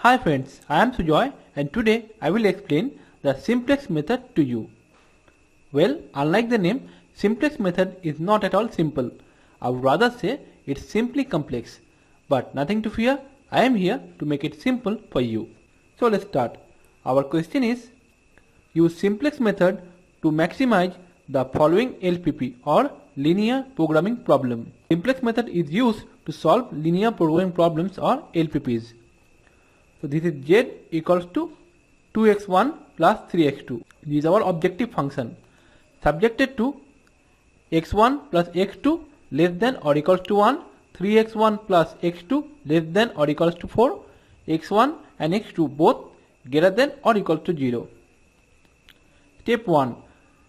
Hi friends, I am Sujoy and today I will explain the simplex method to you. Well, unlike the name, simplex method is not at all simple. I would rather say it's simply complex. But nothing to fear, I am here to make it simple for you. So let's start. Our question is, use simplex method to maximize the following LPP or linear programming problem. Simplex method is used to solve linear programming problems or LPPs. So this is z equals to 2x1 plus 3x2. This is our objective function. Subjected to x1 plus x2 less than or equals to 1, 3x1 plus x2 less than or equals to 4, x1 and x2 both greater than or equal to 0. Step 1.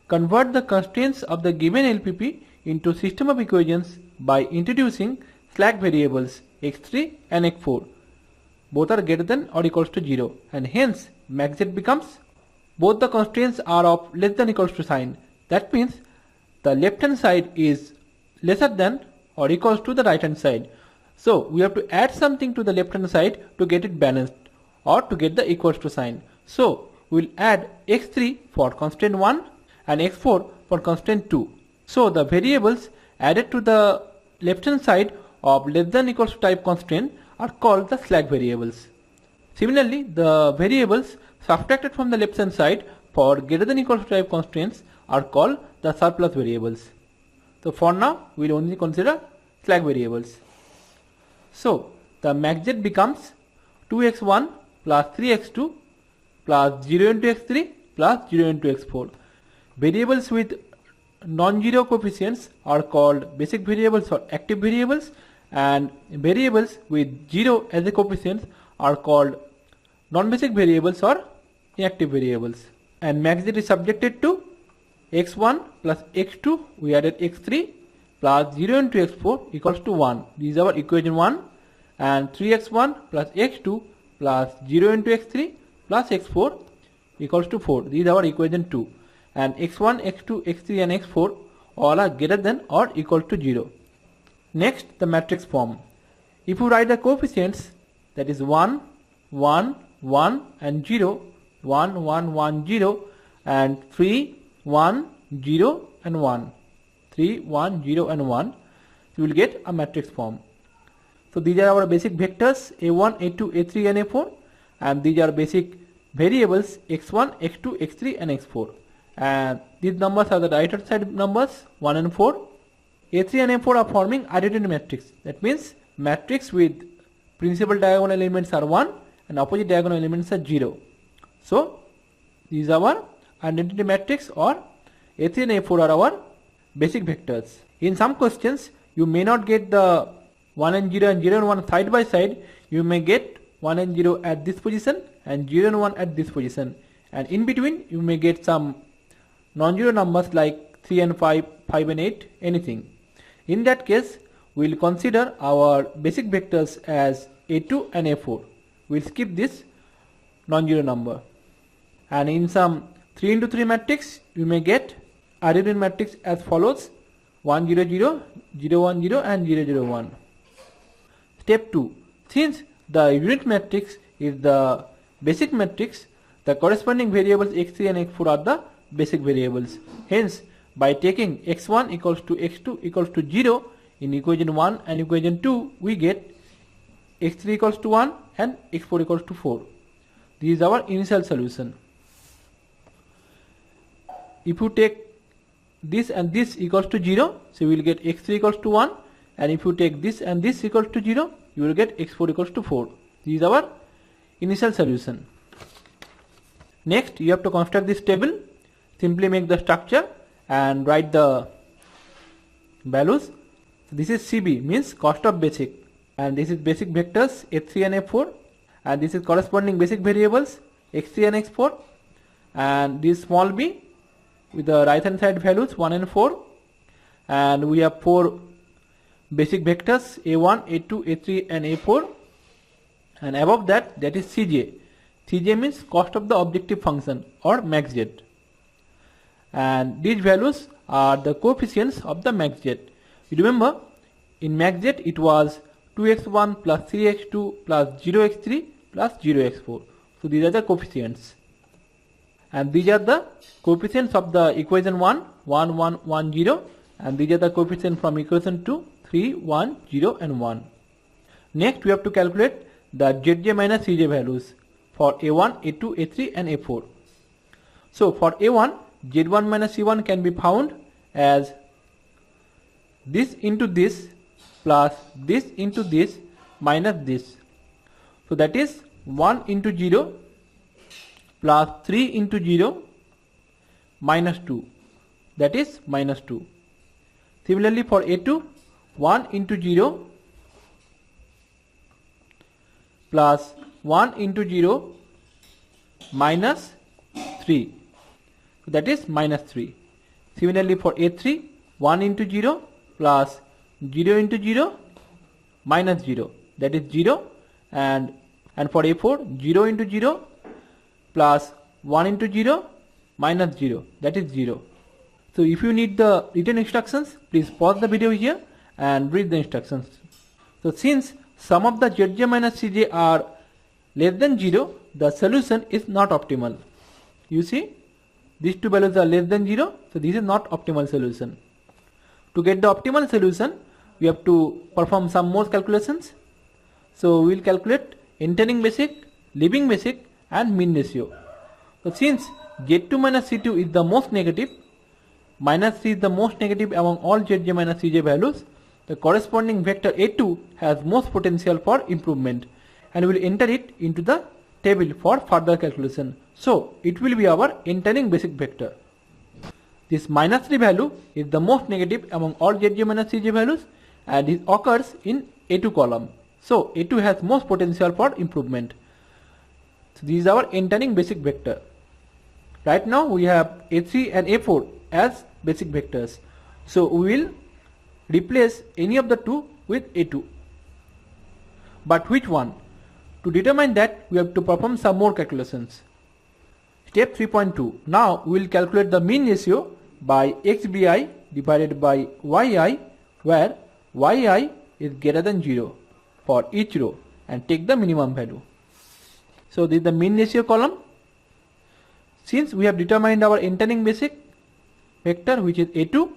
Convert the constraints of the given LPP into system of equations by introducing slack variables x3 and x4. Both are greater than or equals to 0 and hence max z becomes, both the constraints are of less than equals to sign. That means the left hand side is lesser than or equals to the right hand side. So we have to add something to the left hand side to get it balanced or to get the equals to sign. So we will add x3 for constraint 1 and x4 for constraint 2. So the variables added to the left hand side of less than equals to type constraint are called the slack variables. Similarly, the variables subtracted from the left hand side for greater than equals to type constraints are called the surplus variables. So for now we will only consider slack variables. So the max z becomes 2x1 plus 3x2 plus 0 into x3 plus 0 into x4. Variables with non-zero coefficients are called basic variables or active variables, and variables with 0 as a coefficient are called non-basic variables or inactive variables. And max z is subjected to x1 plus x2, we added x3 plus 0 into x4 equals to 1. This is our equation 1, and 3x1 plus x2 plus 0 into x3 plus x4 equals to 4. This is our equation 2. And x1, x2, x3 and x4 all are greater than or equal to 0. Next, the matrix form. If you write the coefficients, that is 1, 1, 1 and 0, 1, 1, 1, 0 and 3, 1, 0 and 1, 3, 1, 0 and 1, you will get a matrix form. So these are our basic vectors a1, a2, a3 and a4, and these are basic variables x1, x2, x3 and x4. And these numbers are the right hand side numbers 1 and 4. A3 and A4 are forming identity matrix. That means matrix with principal diagonal elements are 1 and opposite diagonal elements are 0. So these are our identity matrix, or A3 and A4 are our basic vectors. In some questions you may not get the 1 and 0 and 0 and 1 side by side. You may get 1 and 0 at this position and 0 and 1 at this position, and in between you may get some non-zero numbers like 3 and 5, 5 and 8, anything. In that case, we will consider our basic vectors as A2 and A4. We will skip this non-zero number. And in some 3 into 3 matrix, you may get identity matrix as follows: 1 0 0, 0 1 0 and 0 0 1. Step 2. Since the unit matrix is the basic matrix, the corresponding variables x3 and x4 are the basic variables. Hence, by taking x1 equals to x2 equals to 0 in equation 1 and equation 2, we get x3 equals to 1 and x4 equals to 4. This is our initial solution. If you take this and this equals to 0, so we will get x3 equals to 1, and if you take this and this equals to 0, you will get x4 equals to 4. This is our initial solution. Next, you have to construct this table. Simply make the structure and write the values. So this is CB, means cost of basic, and this is basic vectors H3 and F4, and this is corresponding basic variables x3 and x4, and this small b with the right hand side values 1 and 4, and we have 4 basic vectors a1, a2, a3 and a4, and above that is CJ. CJ means cost of the objective function or max z. And these values are the coefficients of the max z. You remember, in max z it was 2x1 plus 3x2 plus 0x3 plus 0x4. So these are the coefficients. And these are the coefficients of the equation 1, 1, 1, 1, 0. And these are the coefficients from equation 2, 3, 1, 0 and 1. Next we have to calculate the Zj minus Cj values for A1, A2, A3 and A4. So for A1, Z1 minus C1 can be found as this into this plus this into this minus this. So that is 1 into 0 plus 3 into 0 minus 2, that is minus 2. Similarly for A2, 1 into 0 plus 1 into 0 minus 3, that is minus 3. Similarly for A3, 1 into 0 plus 0 into 0 minus 0, that is 0. And for A4, 0 into 0 plus 1 into 0 minus 0, that is 0. So if you need the written instructions, please pause the video here and read the instructions. So since sum of the Zj minus Cj are less than 0, the solution is not optimal. You see, these two values are less than 0, so this is not optimal solution. To get the optimal solution, we have to perform some more calculations. So we will calculate entering basic, leaving basic and mean ratio. So since Z2 minus C2 is the most negative, minus 3 is the most negative among all Zj minus Cj values, the corresponding vector A2 has most potential for improvement, and we will enter it into the table for further calculation. So it will be our entering basic vector. This minus 3 value is the most negative among all Zj minus Cj values, and it occurs in A2 column. So A2 has most potential for improvement. So this is our entering basic vector. Right now we have A3 and A4 as basic vectors. So we will replace any of the two with A2. But which one? To determine that, we have to perform some more calculations. Step 3.2. Now we will calculate the mean ratio by xbi divided by yi, where yi is greater than 0 for each row, and take the minimum value. So this is the mean ratio column. Since we have determined our entering basic vector, which is A2,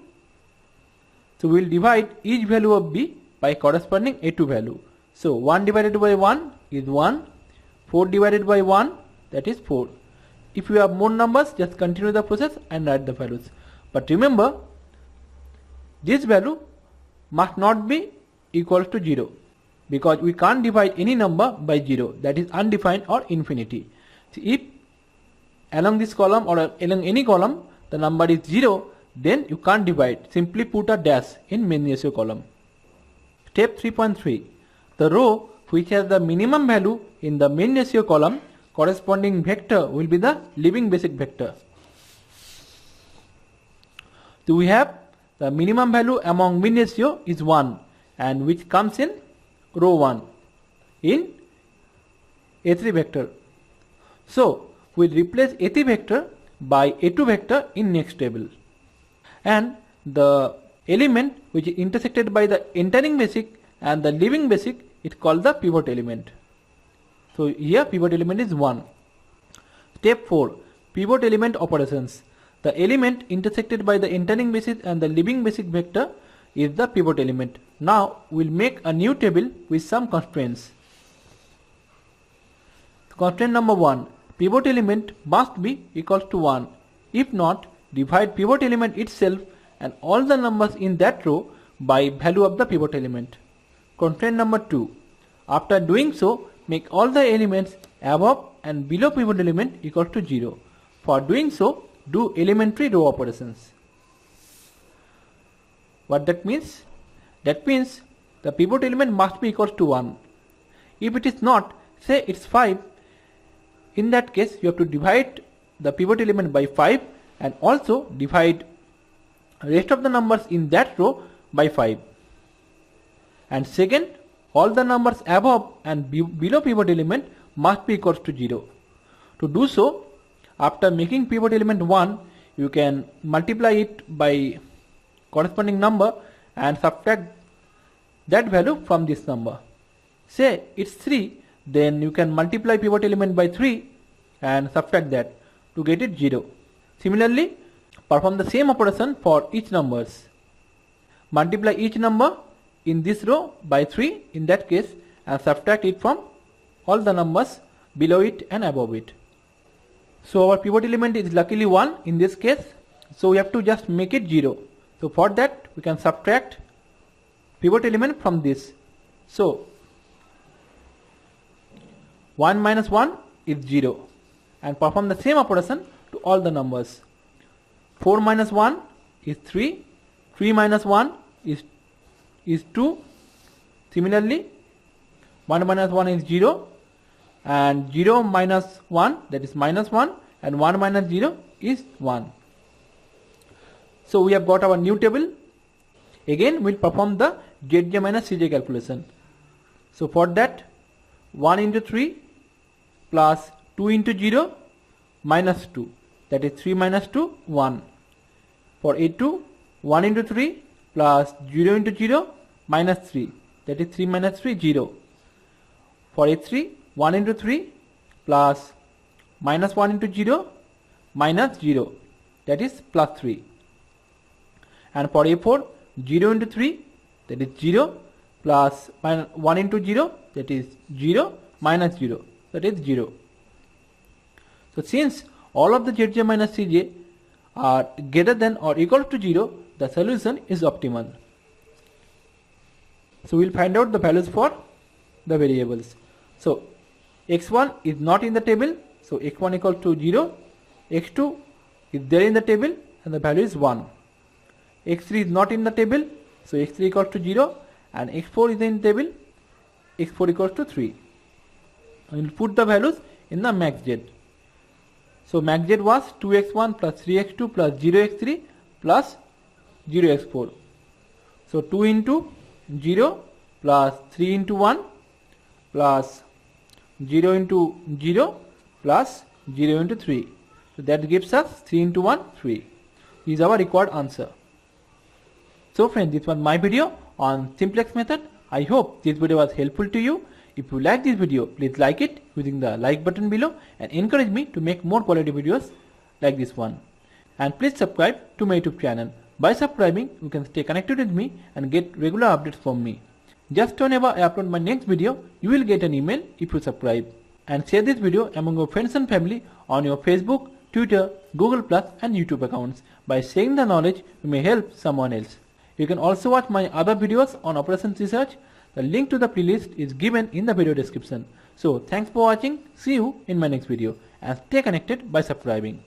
so we will divide each value of b by corresponding A2 value. So 1 divided by 1 is 1, 4 divided by 1, that is 4. If you have more numbers, just continue the process and write the values. But remember, this value must not be equal to 0, because we can't divide any number by 0, that is undefined or infinity. So if along this column or along any column the number is 0, then you can't divide. Simply put a dash in mean ratio column. Step 3.3. The row which has the minimum value in the mean ratio column, corresponding vector will be the leaving basic vector. So we have the minimum value among mean ratio is 1, and which comes in row 1 in A3 vector. So we will replace A3 vector by A2 vector in next table, and the element which is intersected by the entering basic and the leaving basic is called the pivot element. So here pivot element is 1. Step 4. Pivot element operations. The element intersected by the entering basic and the leaving basic vector is the pivot element. Now we will make a new table with some constraints. Constraint number 1. Pivot element must be equals to 1. If not, divide pivot element itself and all the numbers in that row by value of the pivot element. Constraint number 2. After doing so, make all the elements above and below pivot element equal to 0. For doing so, do elementary row operations. What that means? That means the pivot element must be equal to 1. If it is not, say it's 5, in that case you have to divide the pivot element by 5 and also divide rest of the numbers in that row by 5. And second, all the numbers above and below pivot element must be equal to 0. To do so, after making pivot element 1, you can multiply it by corresponding number and subtract that value from this number. Say it's 3, then you can multiply pivot element by 3 and subtract that to get it 0. Similarly, perform the same operation for each numbers. Multiply each number in this row by 3 in that case and subtract it from all the numbers below it and above it. So our pivot element is luckily 1 in this case, so we have to just make it 0. So for that we can subtract pivot element from this. So 1 minus 1 is 0 and perform the same operation to all the numbers. 4 minus 1 is 3, 3 minus 1 is 2. Similarly, 1 minus 1 is 0 and 0 minus 1, that is minus 1, and 1 minus 0 is 1. So we have got our new table. Again we will perform the Zj minus Cj calculation. So for that 1 into 3 plus 2 into 0 minus 2, that is 3 minus 2, 1. For A2, 1 into 3 plus 0 into 0 minus 3, that is 3 minus 3, 0. For A3, 1 into 3 plus minus 1 into 0 minus 0, that is plus 3. And for A4, 0 into 3, that is 0, plus 1 into 0, that is 0, minus 0, that is 0. So since all of the Zj minus Cj are greater than or equal to 0, the solution is optimal. So we will find out the values for the variables. So x1 is not in the table, so x1 equal to 0, x2 is there in the table and the value is 1. x3 is not in the table, so x3 equals to 0 and x4 is in the table, x4 equals to 3. We will put the values in the max z. So max z was 2x1 plus 3x2 plus 0x3 plus 0x4. So 2 into 0 plus 3 into 1 plus 0 into 0 plus 0 into 3. So that gives us 3 into 1, 3. This is our required answer. So friends, this was my video on simplex method. I hope this video was helpful to you. If you like this video, please like it using the like button below and encourage me to make more quality videos like this one. And please subscribe to my YouTube channel. By subscribing, you can stay connected with me and get regular updates from me. Just whenever I upload my next video, you will get an email if you subscribe. And share this video among your friends and family on your Facebook, Twitter, Google Plus and YouTube accounts. By sharing the knowledge, you may help someone else. You can also watch my other videos on operations research. The link to the playlist is given in the video description. So thanks for watching. See you in my next video and stay connected by subscribing.